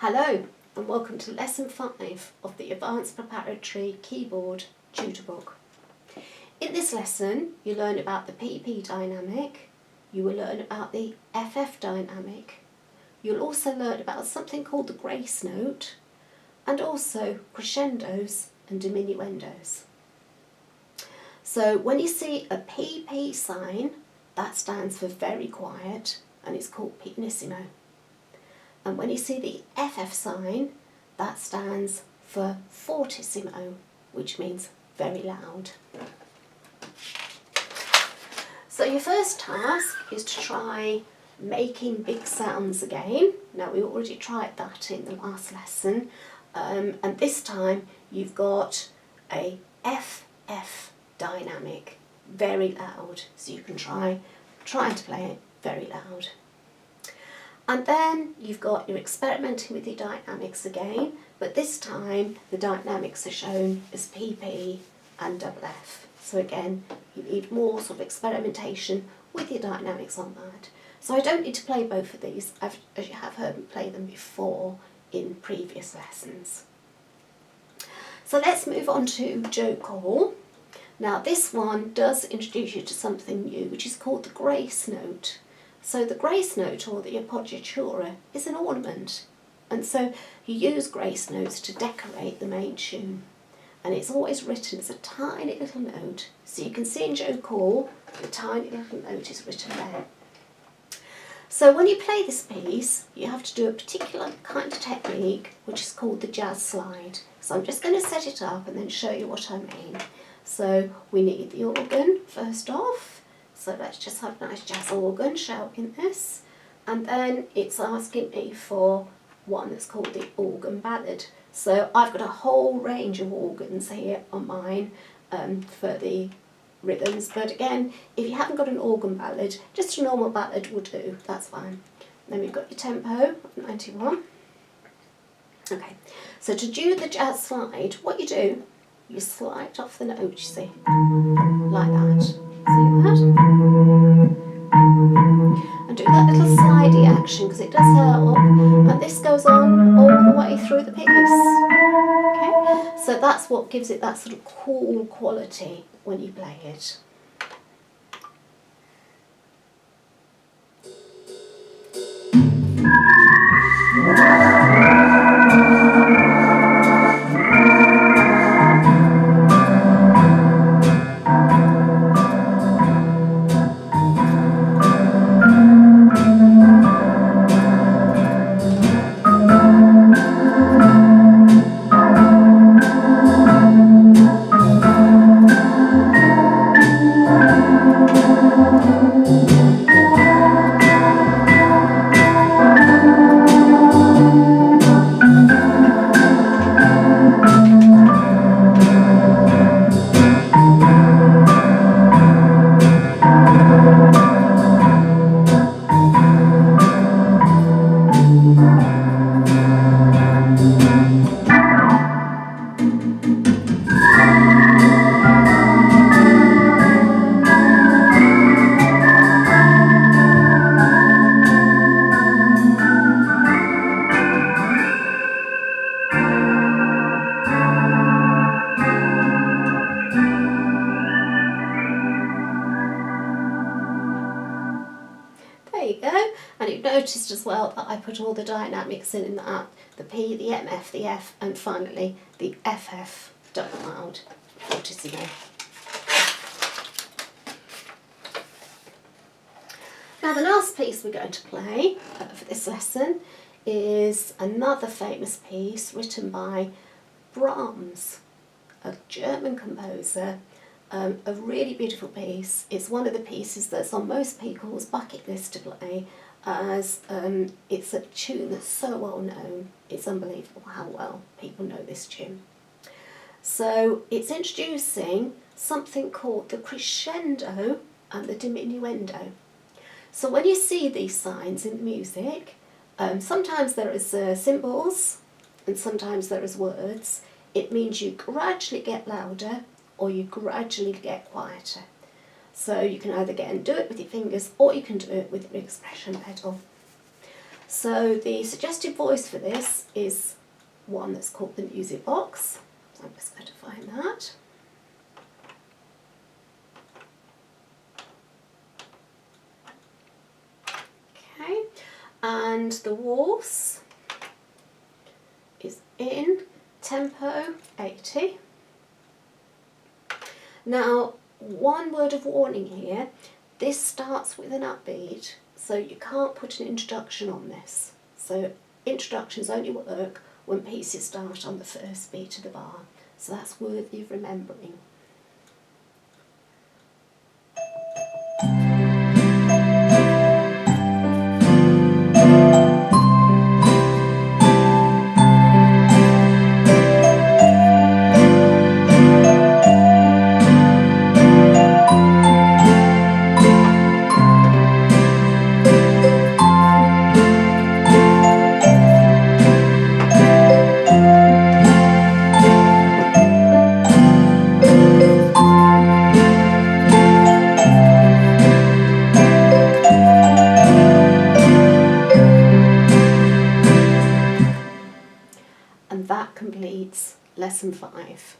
Hello and welcome to Lesson 5 of the Advanced Preparatory Keyboard Tutor Book. In this lesson you learn about the PP dynamic, you will learn about the FF dynamic, you'll also learn about something called the grace note and also crescendos and diminuendos. So when you see a PP sign, that stands for very quiet and it's called pianissimo. And when you see the FF sign, that stands for fortissimo, which means very loud. So your first task is to try making big sounds again. Now we already tried that in the last lesson, and this time you've got a FF dynamic, very loud, so you can try to play it very loud. And then you've got your experimenting with your dynamics again, but this time the dynamics are shown as PP and double F. So again, you need more sort of experimentation with your dynamics on that. So I don't need to play both of these, as you have heard me play them before in previous lessons. So let's move on to Joe Call. Now this one does introduce you to something new, which is called the grace note. So the grace note, or the appoggiatura, is an ornament, and so you use grace notes to decorate the main tune, and it's always written as a tiny little note, so you can see in Joe Call the tiny little note is written there. So when you play this piece you have to do a particular kind of technique which is called the jazz slide. So I'm just going to set it up and then show you what I mean. So we need the organ first off. So let's just have a nice jazz organ, shall we, in this? And then it's asking me for one that's called the organ ballad. So I've got a whole range of organs here on mine for the rhythms. But again, if you haven't got an organ ballad, just a normal ballad will do, that's fine. Then we've got your tempo, 91. Okay, so to do the jazz slide, what you do, you slide off the note, you see, like that. See that? And do that little slidey action because it does help, and this goes on all the way through the piece. Okay, so that's what gives it that sort of cool quality when you play it. There you go, and you've noticed as well that I put all the dynamics in that, the P, the MF, the F, and finally the FF double loud fortissimo. Now the last piece we're going to play for this lesson is another famous piece written by Brahms, a German composer. A really beautiful piece. It's one of the pieces that's on most people's bucket list to play, as it's a tune that's so well known. It's unbelievable how well people know this tune. So it's introducing something called the crescendo and the diminuendo. So when you see these signs in the music, sometimes there is symbols and sometimes there is words. It means you gradually get louder or you gradually get quieter. So you can either get and do it with your fingers or you can do it with your expression pedal. So the suggested voice for this is one that's called the music box. So I'm just going to find that. Okay, and the waltz is in tempo 80. Now, one word of warning here, this starts with an upbeat, so you can't put an introduction on this. So introductions only work when pieces start on the first beat of the bar. So that's worthy of remembering. And that completes lesson 5.